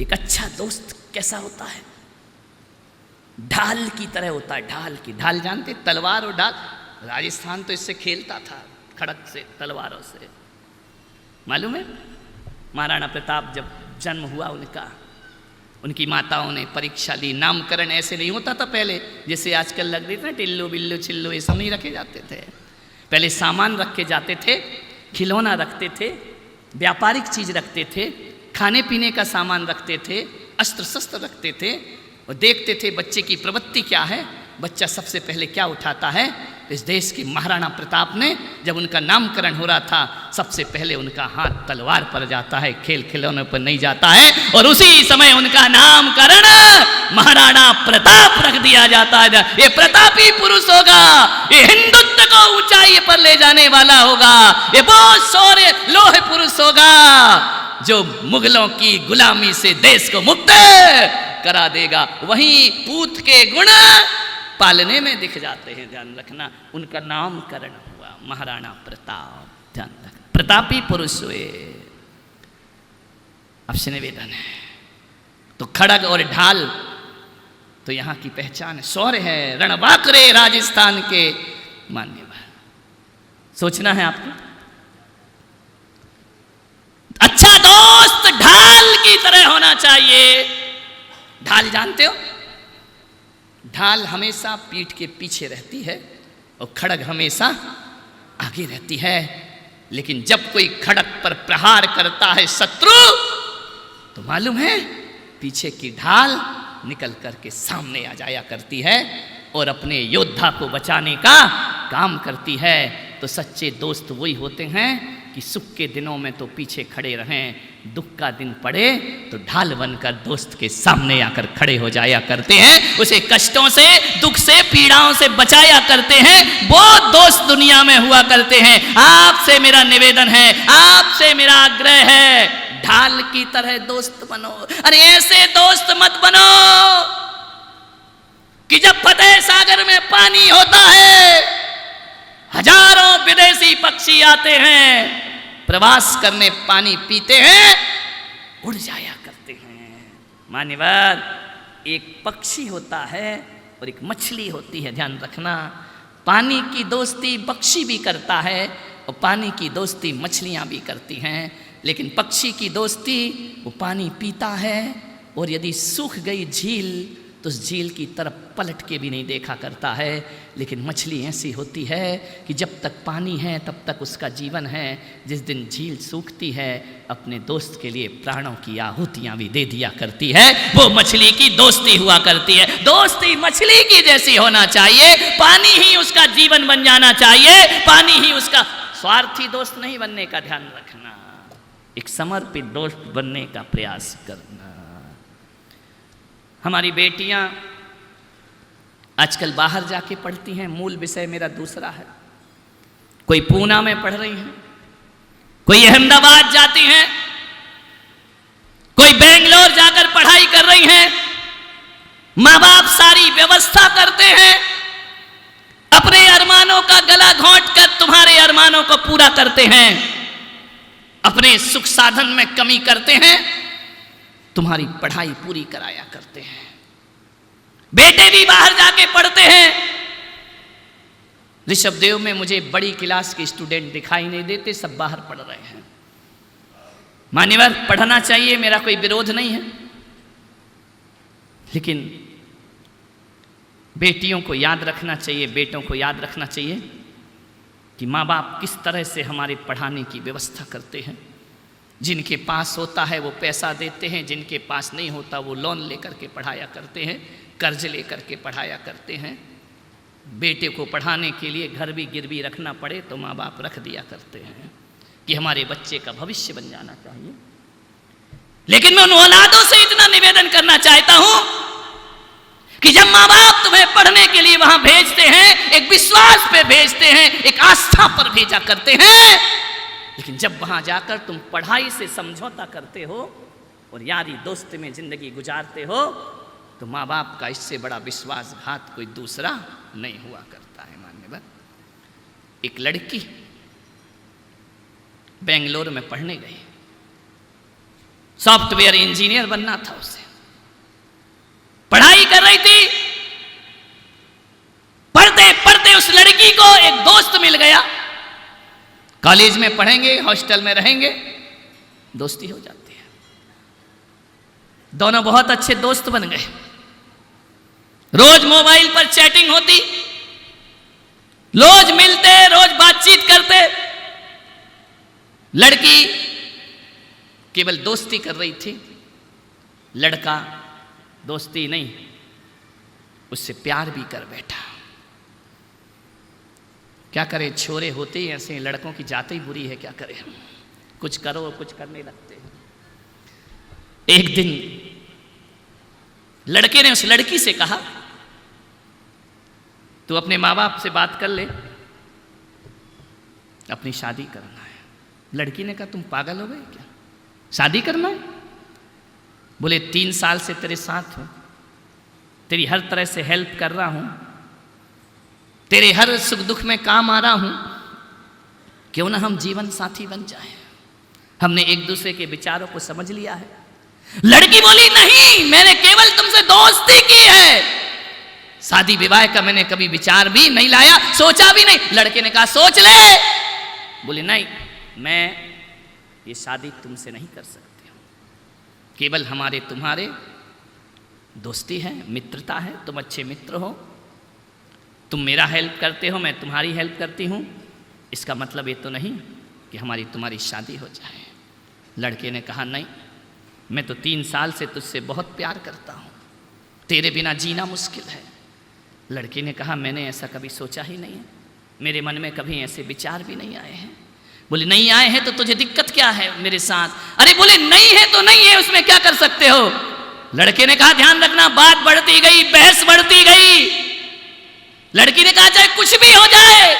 एक अच्छा दोस्त कैसा होता है? ढाल की तरह होता है। ढाल जानते? तलवार और ढाल। राजस्थान तो इससे खेलता था, खड़क से, तलवारों से। मालूम है महाराणा प्रताप जब जन्म हुआ उनकी माताओं ने परीक्षा ली। नामकरण ऐसे नहीं होता था पहले, जैसे आजकल लग रही थी ना, टिल्लू बिल्लू चिल्लू, ये सब नहीं रखे जाते थे। पहले सामान रखे जाते थे, खिलौना रखते थे, व्यापारिक चीज रखते थे, खाने पीने का सामान रखते थे, अस्त्र शस्त्र रखते थे, और देखते थे बच्चे की प्रवृत्ति क्या है, बच्चा सबसे पहले क्या उठाता है। इस देश के महाराणा प्रताप ने जब उनका नामकरण हो रहा था, सबसे पहले उनका हाथ तलवार पर जाता है, खेल खिलौने पर नहीं जाता है, और उसी समय उनका नामकरण महाराणा प्रताप रख दिया जाता है। ये प्रतापी पुरुष होगा, ये हिंदुत्व को ऊंचाई पर ले जाने वाला होगा, ये बहुत शौर्य लोह पुरुष होगा जो मुगलों की गुलामी से देश को मुक्त करा देगा। वहीं पूत के गुण पालने में दिख जाते हैं, ध्यान रखना। उनका नामकरण हुआ महाराणा प्रताप, ध्यान रखना, प्रतापी पुरुष हुए। आपसे निवेदन है, तो खड़ग और ढाल तो यहां की पहचान है, शौर्य है। रणबांकुरे राजस्थान के मान्यवर। सोचना है आपको, अच्छा दोस्त ढाल की तरह होना चाहिए। ढाल जानते हो? ढाल हमेशा पीठ के पीछे रहती है और खड़ग हमेशा आगे रहती है। लेकिन जब कोई खड़ग पर प्रहार करता है शत्रु, तो मालूम है पीछे की ढाल निकल करके सामने आ जाया करती है और अपने योद्धा को बचाने का काम करती है। तो सच्चे दोस्त वही होते हैं कि सुख के दिनों में तो पीछे खड़े रहें, दुख का दिन पड़े तो ढाल बनकर दोस्त के सामने आकर खड़े हो जाया करते हैं, उसे कष्टों से, दुख से, पीड़ाओं से बचाया करते हैं। वो दोस्त दुनिया में हुआ करते हैं। आपसे मेरा निवेदन है, आपसे मेरा आग्रह है, ढाल की तरह दोस्त बनो। अरे ऐसे दोस्त मत बनो कि जब फतेह सागर में पानी होता है, हजारों विदेशी पक्षी आते हैं, प्रवास करने पानी पीते हैं, उड़ जाया करते हैं। मान्यवर, एक पक्षी होता है और एक मछली होती है, ध्यान रखना। पानी की दोस्ती पक्षी भी करता है और पानी की दोस्ती मछलियां भी करती हैं। लेकिन पक्षी की दोस्ती, वो पानी पीता है और यदि सूख गई झील तो उस झील की तरफ पलट के भी नहीं देखा करता है। लेकिन मछली ऐसी होती है कि जब तक पानी है तब तक उसका जीवन है। जिस दिन झील सूखती है, अपने दोस्त के लिए प्राणों की आहुतियां भी दे दिया करती है। वो मछली की दोस्ती हुआ करती है। दोस्ती मछली की जैसी होना चाहिए, पानी ही उसका जीवन बन जाना चाहिए, पानी ही उसका, स्वार्थी दोस्त नहीं बनने का ध्यान रखना, एक समर्पित दोस्त बनने का प्रयास करना। हमारी बेटियां आजकल बाहर जाके पढ़ती हैं, मूल विषय मेरा दूसरा है। कोई पूना में पढ़ रही हैं, कोई अहमदाबाद जाती हैं, कोई बेंगलोर जाकर पढ़ाई कर रही हैं। माँ बाप सारी व्यवस्था करते हैं, अपने अरमानों का गला घोंट कर तुम्हारे अरमानों को पूरा करते हैं, अपने सुख साधन में कमी करते हैं, तुम्हारी पढ़ाई पूरी कराया करते हैं। बेटे भी बाहर जाके पढ़ते हैं। ऋषभदेव में मुझे बड़ी क्लास के स्टूडेंट दिखाई नहीं देते, सब बाहर पढ़ रहे हैं। मान्यवर, पढ़ना चाहिए, मेरा कोई विरोध नहीं है, लेकिन बेटियों को याद रखना चाहिए, बेटों को याद रखना चाहिए कि माँ बाप किस तरह से हमारे पढ़ाने की व्यवस्था करते हैं। जिनके पास होता है वो पैसा देते हैं, जिनके पास नहीं होता वो लोन लेकर के पढ़ाया करते हैं, कर्ज लेकर के पढ़ाया करते हैं। बेटे को पढ़ाने के लिए घर भी गिरवी रखना पड़े तो माँ बाप रख दिया करते हैं कि हमारे बच्चे का भविष्य बन जाना चाहिए। लेकिन मैं उन औलादों से इतना निवेदन करना चाहता हूं कि जब माँ बाप तुम्हें पढ़ने के लिए वहां भेजते हैं, एक विश्वास पे भेजते हैं, एक आस्था पर भेजा करते हैं, लेकिन जब वहां जाकर तुम पढ़ाई से समझौता करते हो और यारी दोस्ती में जिंदगी गुजारते हो, तो माँ बाप का इससे बड़ा विश्वासघात कोई दूसरा नहीं हुआ करता है। मान्यवर, एक लड़की बेंगलोर में पढ़ने गई, सॉफ्टवेयर इंजीनियर बनना था उसे। पढ़ाई कर रही थी, पढ़ते पढ़ते उस लड़की को एक दोस्त मिल गया। कॉलेज में पढ़ेंगे, हॉस्टल में रहेंगे, दोस्ती हो जाती है। दोनों बहुत अच्छे दोस्त बन गए। रोज मोबाइल पर चैटिंग होती, रोज मिलते, रोज बातचीत करते। लड़की केवल दोस्ती कर रही थी, लड़का दोस्ती नहीं, उससे प्यार भी कर बैठा। क्या करे, छोरे होते ही ऐसे, लड़कों की जात ही बुरी है, क्या करें। कुछ करो कुछ करने लगते हैं। एक दिन लड़के ने उस लड़की से कहा, तू अपने माँ बाप से बात कर ले, अपनी शादी करना है। लड़की ने कहा, तुम पागल हो गए क्या, शादी करना है? बोले 3 साल से तेरे साथ हूं, तेरी हर तरह से हेल्प कर रहा हूं, तेरे हर सुख दुख में काम आ रहा हूं, क्यों ना हम जीवन साथी बन जाएं। हमने एक दूसरे के विचारों को समझ लिया है। लड़की बोली, नहीं, मैंने केवल तुमसे दोस्ती की है, शादी विवाह का मैंने कभी विचार भी नहीं लाया, सोचा भी नहीं। लड़के ने कहा, सोच ले। बोले, नहीं, मैं ये शादी तुमसे नहीं कर सकती हूं, केवल हमारे तुम्हारे दोस्ती है, मित्रता है, तुम अच्छे मित्र हो, तुम मेरा हेल्प करते हो, मैं तुम्हारी हेल्प करती हूं, इसका मतलब ये तो नहीं कि हमारी तुम्हारी शादी हो जाए। लड़के ने कहा, नहीं, मैं तो 3 साल से तुझसे बहुत प्यार करता हूं, तेरे बिना जीना मुश्किल है। लड़के ने कहा, मैंने ऐसा कभी सोचा ही नहीं है, मेरे मन में कभी ऐसे विचार भी नहीं आए हैं। बोले, नहीं आए हैं तो तुझे दिक्कत क्या है मेरे साथ? अरे बोले, नहीं है तो नहीं है, उसमें क्या कर सकते हो? लड़के ने कहा, ध्यान रखना, बात बढ़ती गई, बहस बढ़ती गई। लड़की ने कहा, चाहे कुछ भी हो जाए,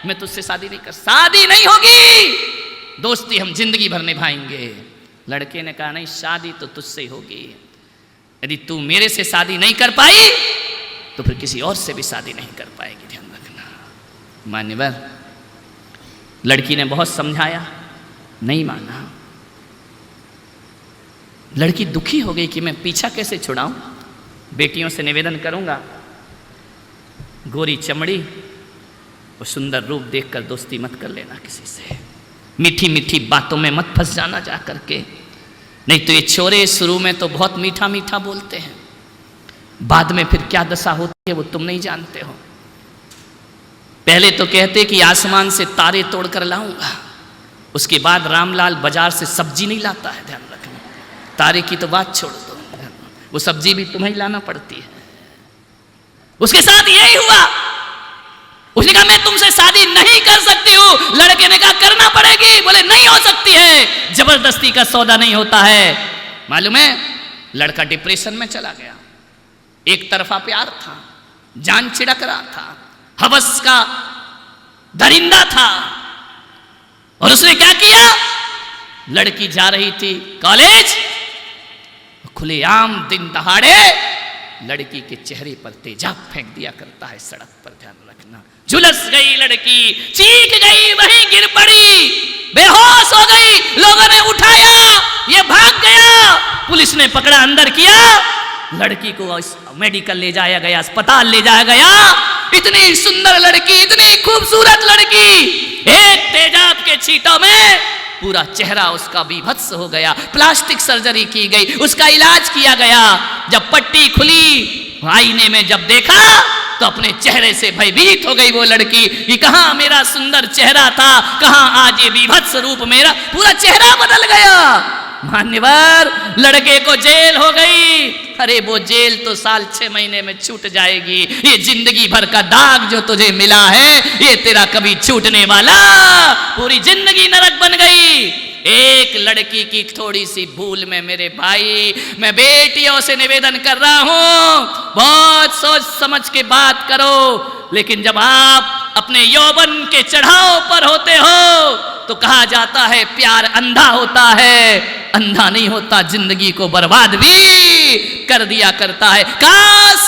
मैं तुझसे शादी नहीं कर, शादी नहीं होगी, दोस्ती हम जिंदगी भर निभाएंगे। लड़के ने कहा, नहीं, शादी तो तुझसे ही होगी, यदि तू मेरे से शादी नहीं कर पाई तो फिर किसी और से भी शादी नहीं कर पाएगी, ध्यान रखना। मान्यवर, लड़की ने बहुत समझाया, नहीं माना। लड़की दुखी हो गई कि मैं पीछा कैसे छुड़ाऊं। बेटियों से निवेदन करूंगा, गोरी चमड़ी और सुंदर रूप देखकर दोस्ती मत कर लेना किसी से, मीठी मीठी बातों में मत फंस जाना जा करके, नहीं तो ये छोरे शुरू में तो बहुत मीठा मीठा बोलते हैं, बाद में फिर क्या दशा होती है वो तुम नहीं जानते हो। पहले तो कहते कि आसमान से तारे तोड़कर लाऊंगा, उसके बाद रामलाल बाजार से सब्जी नहीं लाता है, ध्यान रखना। तारे की तो बात छोड़ दो, वो सब्जी भी तुम्हें लाना पड़ती है। उसके साथ यही हुआ। उसने कहा, मैं तुमसे शादी नहीं कर सकती हूं। लड़के ने कहा, करना पड़ेगी। बोले, नहीं हो सकती है, जबरदस्ती का सौदा नहीं होता है। मालूम है, लड़का डिप्रेशन में चला गया, एक तरफा प्यार था, जान छिड़क रहा था, हवस का दरिंदा था, और उसने क्या किया, लड़की जा रही थी कॉलेज, खुलेआम दिन दहाड़े लड़की के चेहरे पर तेजाब फेंक दिया करता है सड़क पर, ध्यान रखना। झुलस गई लड़की, चीख गई, वहीं गिर पड़ी, बेहोश हो गई। लोगों ने उठाया, ये भाग गया, पुलिस ने पकड़ा, अंदर किया, लड़की को मेडिकल ले जाया गया, अस्पताल ले जाया गया। इतनी सुंदर लड़की, इतनी खूबसूरत लड़की, एक तेजाब के छींटों में पूरा चेहरा उसका विभत्स हो गया। प्लास्टिक सर्जरी की गई, उसका इलाज किया गया। जब पट्टी खुली, आईने में जब देखा तो अपने चेहरे से भयभीत हो गई वो लड़की कि कहां मेरा सुंदर चेहरा था, कहां आज ये विभत्स रूप, मेरा पूरा चेहरा बदल गया। मान्यवर, लड़के को जेल हो गई। अरे वो जेल तो साल 6 महीने में छूट जाएगी, ये जिंदगी भर का दाग जो तुझे मिला है ये तेरा कभी छूटने वाला, पूरी जिंदगी नरक बन गई। एक लड़की की थोड़ी सी भूल में मेरे भाई, मैं बेटियों से निवेदन कर रहा हूं, बहुत सोच समझ के बात करो। लेकिन जब आप अपने यौवन के चढ़ाव पर होते हो तो कहा जाता है प्यार अंधा होता है, अंधा नहीं होता, जिंदगी को बर्बाद भी कर दिया करता है। काश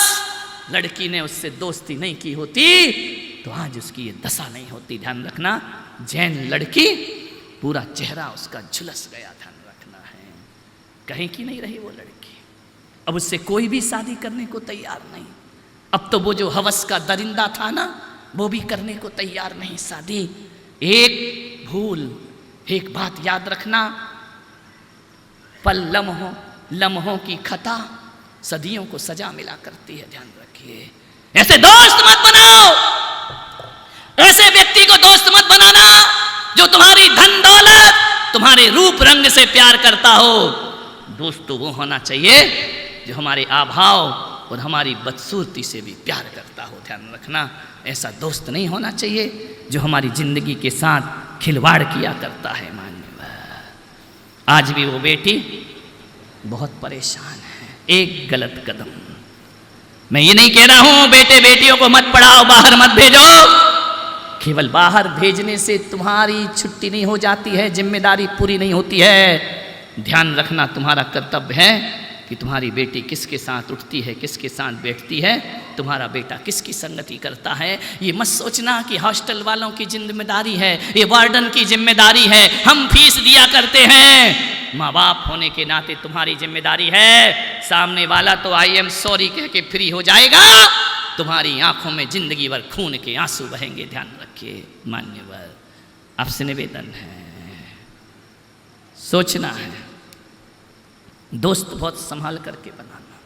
लड़की ने उससे दोस्ती नहीं की होती तो आज उसकी ये दशा नहीं होती। ध्यान रखना, जैन लड़की, पूरा चेहरा उसका झुलस गया, ध्यान रखना है। कहीं की नहीं रही वो लड़की। अब उससे कोई भी शादी करने को तैयार नहीं। अब तो वो जो हवस का दरिंदा था ना, वो भी करने को तैयार नहीं शादी। एक भूल, एक बात याद रखना, पल लम्हों की खता सदियों को सजा मिला करती है, ध्यान रखिए। ऐसे दोस्त मत बनाओ, ऐसे व्यक्ति को दोस्त मत बनाना जो तुम्हारी धन दौलत, तुम्हारे रूप रंग से प्यार करता हो। दोस्त तो वो होना चाहिए जो हमारे आभाव और हमारी बदसूरती से भी प्यार करता हो, ध्यान रखना। ऐसा दोस्त नहीं होना चाहिए जो हमारी जिंदगी के साथ खिलवाड़ किया करता है। मान्यवर, आज भी वो बेटी बहुत परेशान है। एक गलत कदम, मैं ये नहीं कह रहा हूं बेटे बेटियों को मत पढ़ाओ, बाहर मत भेजो। केवल बाहर भेजने से तुम्हारी छुट्टी नहीं हो जाती है, जिम्मेदारी पूरी नहीं होती है। ध्यान रखना, तुम्हारा कर्तव्य है कि तुम्हारी बेटी किसके साथ उठती है, किसके साथ बैठती है, तुम्हारा बेटा किसकी संगति करता है। ये मत सोचना कि हॉस्टल वालों की जिम्मेदारी है, ये वार्डन की जिम्मेदारी है, हम फीस दिया करते हैं। माँ बाप होने के नाते तुम्हारी जिम्मेदारी है। सामने वाला तो आई एम सॉरी कह के फ्री हो जाएगा, तुम्हारी आंखों में जिंदगी भर खून के आंसू बहेंगे, ध्यान रखिए। मान्यवर, आपसे निवेदन है, सोचना है, दोस्त बहुत संभाल करके बनाना।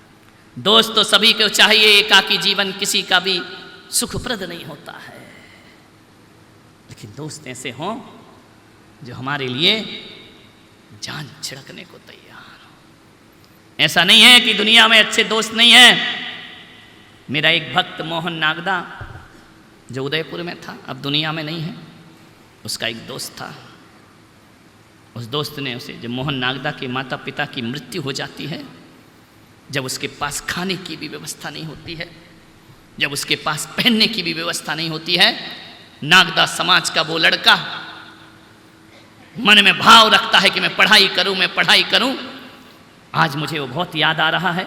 दोस्त तो सभी को चाहिए, एकाकी जीवन किसी का भी सुखप्रद नहीं होता है, लेकिन दोस्त ऐसे हों जो हमारे लिए जान छिड़कने को तैयार हो। ऐसा नहीं है कि दुनिया में अच्छे दोस्त नहीं हैं। मेरा एक भक्त मोहन नागदा जो उदयपुर में था, अब दुनिया में नहीं है, उसका एक दोस्त था। उस दोस्त ने उसे, जब मोहन नागदा के माता पिता की मृत्यु हो जाती है, जब उसके पास खाने की भी व्यवस्था नहीं होती है, जब उसके पास पहनने की भी व्यवस्था नहीं होती है, नागदा समाज का वो लड़का मन में भाव रखता है कि मैं पढ़ाई करूं, मैं पढ़ाई करूं। आज मुझे वो बहुत याद आ रहा है।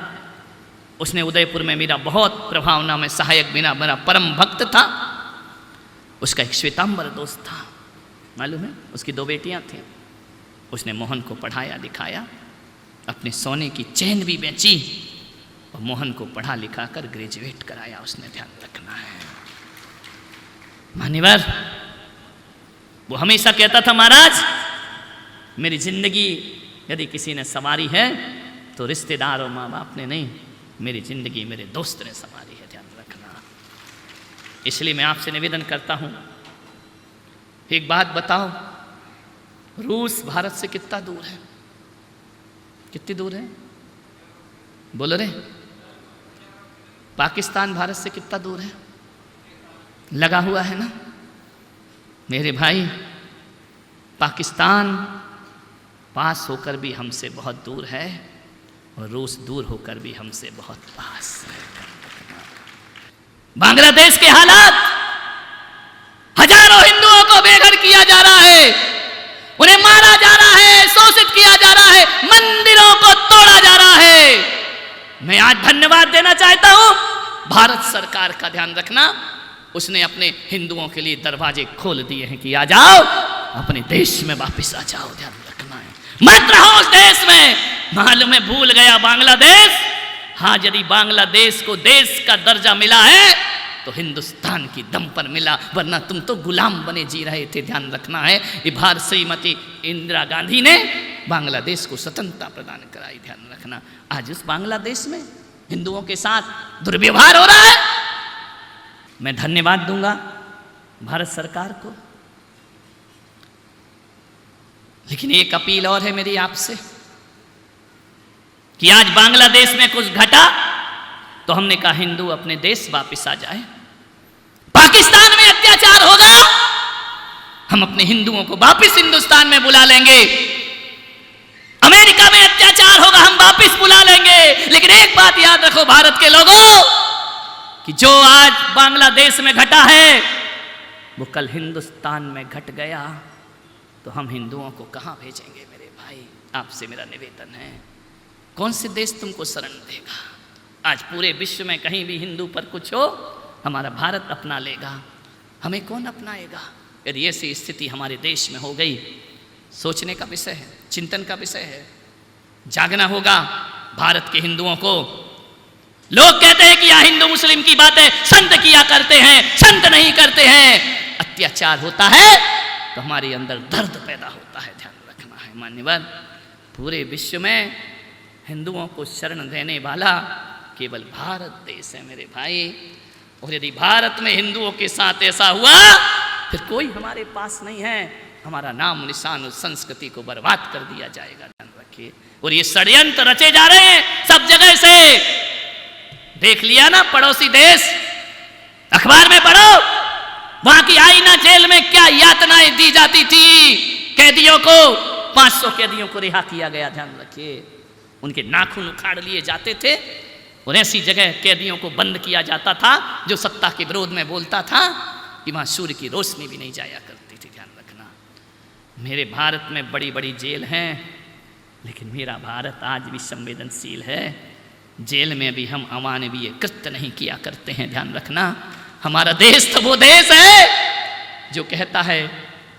उसने उदयपुर में मेरा बहुत प्रभावना में सहायक बिना मेरा परम भक्त था। उसका एक श्वेतांबर दोस्त था, मालूम है, उसकी 2 बेटियां थीं। उसने मोहन को पढ़ाया लिखाया, अपने सोने की चैन भी बेची और मोहन को पढ़ा लिखा कर ग्रेजुएट कराया उसने, ध्यान रखना है। मान्यवर, वो हमेशा कहता था, महाराज मेरी जिंदगी यदि किसी ने संवारी है तो रिश्तेदार और माँ बाप ने नहीं, मेरी जिंदगी मेरे दोस्त ने संवारी है, ध्यान रखना। इसलिए मैं आपसे निवेदन करता हूं, एक बात बताओ, रूस भारत से कितना दूर है? कितनी दूर है? बोलो रे। पाकिस्तान भारत से कितना दूर है? लगा हुआ है ना मेरे भाई। पाकिस्तान पास होकर भी हमसे बहुत दूर है और रूस दूर होकर भी हमसे बहुत पास है। बांग्लादेश के हालात, हजारों हिंदुओं को बेघर किया जा रहा है, उन्हें मारा जा रहा है, शोषित किया जा रहा है, मंदिरों को तोड़ा जा रहा है। मैं आज धन्यवाद देना चाहता हूं भारत सरकार का, ध्यान रखना, उसने अपने हिंदुओं के लिए दरवाजे खोल दिए हैं कि आ जाओ, अपने देश में वापस आ जाओ, ध्यान रखना है, मत रहो उस देश में। मालूम है, भूल गया बांग्लादेश। हाँ, यदि बांग्लादेश को देश का दर्जा मिला है तो हिंदुस्तान की दम पर मिला, वरना तुम तो गुलाम बने जी रहे थे, ध्यान रखना है। ये भारत श्रीमती इंदिरा गांधी ने बांग्लादेश को स्वतंत्रता प्रदान कराई, ध्यान रखना। आज उस बांग्लादेश में हिंदुओं के साथ दुर्व्यवहार हो रहा है। मैं धन्यवाद दूंगा भारत सरकार को, लेकिन एक अपील और है मेरी आपसे कि आज बांग्लादेश में कुछ घटा तो हमने कहा हिंदू अपने देश वापस आ जाए। पाकिस्तान में अत्याचार होगा, हम अपने हिंदुओं को वापस हिंदुस्तान में बुला लेंगे। अमेरिका में अत्याचार होगा, हम वापस बुला लेंगे। लेकिन एक बात याद रखो भारत के लोगों, कि जो आज बांग्लादेश में घटा है वो कल हिंदुस्तान में घट गया तो हम हिंदुओं को कहां भेजेंगे मेरे भाई। आपसे मेरा निवेदन है, कौन से देश तुमको शरण देगा? आज पूरे विश्व में कहीं भी हिंदू पर कुछ हो, हमारा भारत अपना लेगा, हमें कौन अपनाएगा? यदि ऐसी स्थिति हमारे देश में हो गई, सोचने का विषय है, चिंतन का विषय है। जागना होगा भारत के हिंदुओं को। लोग कहते हैं कि यहाँ हिंदू मुस्लिम की बातें संत किया करते हैं, संत नहीं करते हैं। अत्याचार होता है तो हमारे अंदर दर्द पैदा होता है, ध्यान रखना है मान्यवर। पूरे विश्व में हिंदुओं को शरण देने वाला केवल भारत देश है मेरे भाई। और यदि भारत में हिंदुओं के साथ ऐसा हुआ फिर कोई हमारे पास नहीं है, हमारा नाम निशान और संस्कृति को बर्बाद कर दिया जाएगा, ध्यान रखिए। और ये षड्यंत्र रचे जा रहे हैं सब जगह से। देख लिया ना पड़ोसी देश, अखबार में पढ़ो, वहां की आईना जेल में क्या यातनाएं दी जाती थी कैदियों को। 500 कैदियों को रिहा किया गया, ध्यान रखिए। उनके नाखून उखाड़ लिए जाते थे और ऐसी जगह कैदियों को बंद किया जाता था जो सत्ता के विरोध में बोलता था कि वहां सूर्य की रोशनी भी नहीं जाया करती थी, ध्यान रखना। मेरे भारत में बड़ी बड़ी जेल हैं, लेकिन मेरा भारत आज भी संवेदनशील है। जेल में भी हम अमानवीय कृत्य नहीं किया करते हैं, ध्यान रखना। हमारा देश तो वो देश है जो कहता है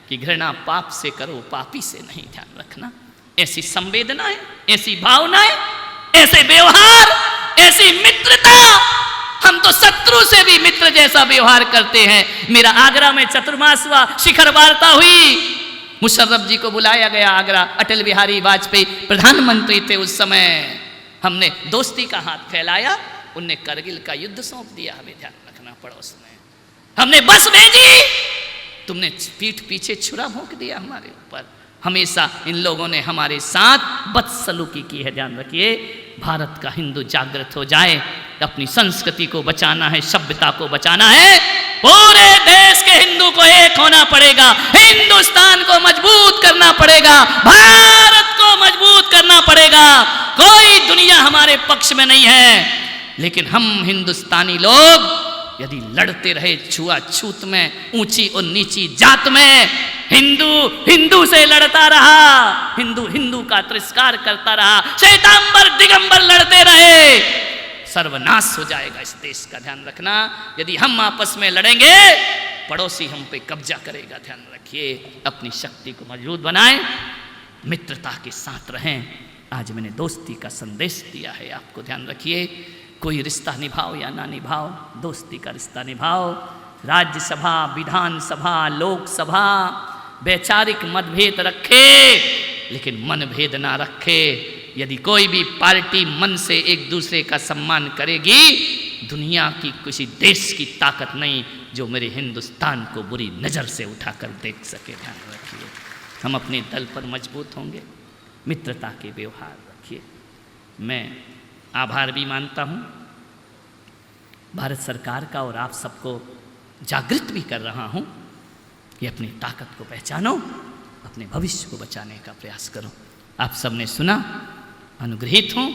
कि घृणा पाप से करो, पापी से नहीं, ध्यान रखना। ऐसी संवेदनाएं, ऐसी भावनाएं, ऐसे व्यवहार, ऐसी मित्रता, हम तो शत्रु से भी मित्र जैसा व्यवहार करते हैं। मेरा आगरा में चतुर्मासवा शिखर वार्ता हुई, मुशर्रफ जी को बुलाया गया आगरा, अटल बिहारी वाजपेयी प्रधानमंत्री थे उस समय। हमने दोस्ती का हाथ फैलाया, उनने करगिल का युद्ध सौंप दिया हमें, ध्यान रखना पड़ोस में। हमने बस भेजी, तुमने पीठ पीछे छुरा भोंक दिया हमारे ऊपर। हमेशा इन लोगों ने हमारे साथ बदसलूकी की है, ध्यान रखिए। भारत का हिंदू जागृत हो जाए, अपनी संस्कृति को बचाना है, सभ्यता को बचाना है। पूरे देश के हिंदू को एक होना पड़ेगा, हिंदुस्तान को मजबूत करना पड़ेगा, भारत को मजबूत करना पड़ेगा। कोई दुनिया हमारे पक्ष में नहीं है, लेकिन हम हिंदुस्तानी लोग यदि लड़ते रहे छुआछूत में, ऊंची और नीची जात में, हिंदू हिंदू से लड़ता रहा, हिंदू हिंदू का तिरस्कार करता रहा, श्वेतांबर दिगंबर लड़ते रहे, सर्वनाश हो जाएगा इस देश का, ध्यान रखना। यदि हम आपस में लड़ेंगे पड़ोसी हम पे कब्जा करेगा, ध्यान रखिए। अपनी शक्ति को मजबूत बनाएं, मित्रता के साथ रहें। आज मैंने दोस्ती का संदेश दिया है आपको, ध्यान रखिए। कोई रिश्ता निभाओ या ना निभाओ, दोस्ती का रिश्ता निभाओ। राज्यसभा, विधानसभा, लोकसभा वैचारिक मतभेद रखे, लेकिन मनभेद ना रखे। यदि कोई भी पार्टी मन से एक दूसरे का सम्मान करेगी, दुनिया की किसी देश की ताकत नहीं जो मेरे हिंदुस्तान को बुरी नज़र से उठाकर देख सके, ध्यान रखिए। हम अपने दल पर मजबूत होंगे, मित्रता के व्यवहार रखिए। मैं आभार भी मानता हूँ भारत सरकार का, और आप सबको जागृत भी कर रहा हूँ कि अपनी ताकत को पहचानो, अपने भविष्य को बचाने का प्रयास करो। आप सबने सुना, अनुग्रहित हूँ।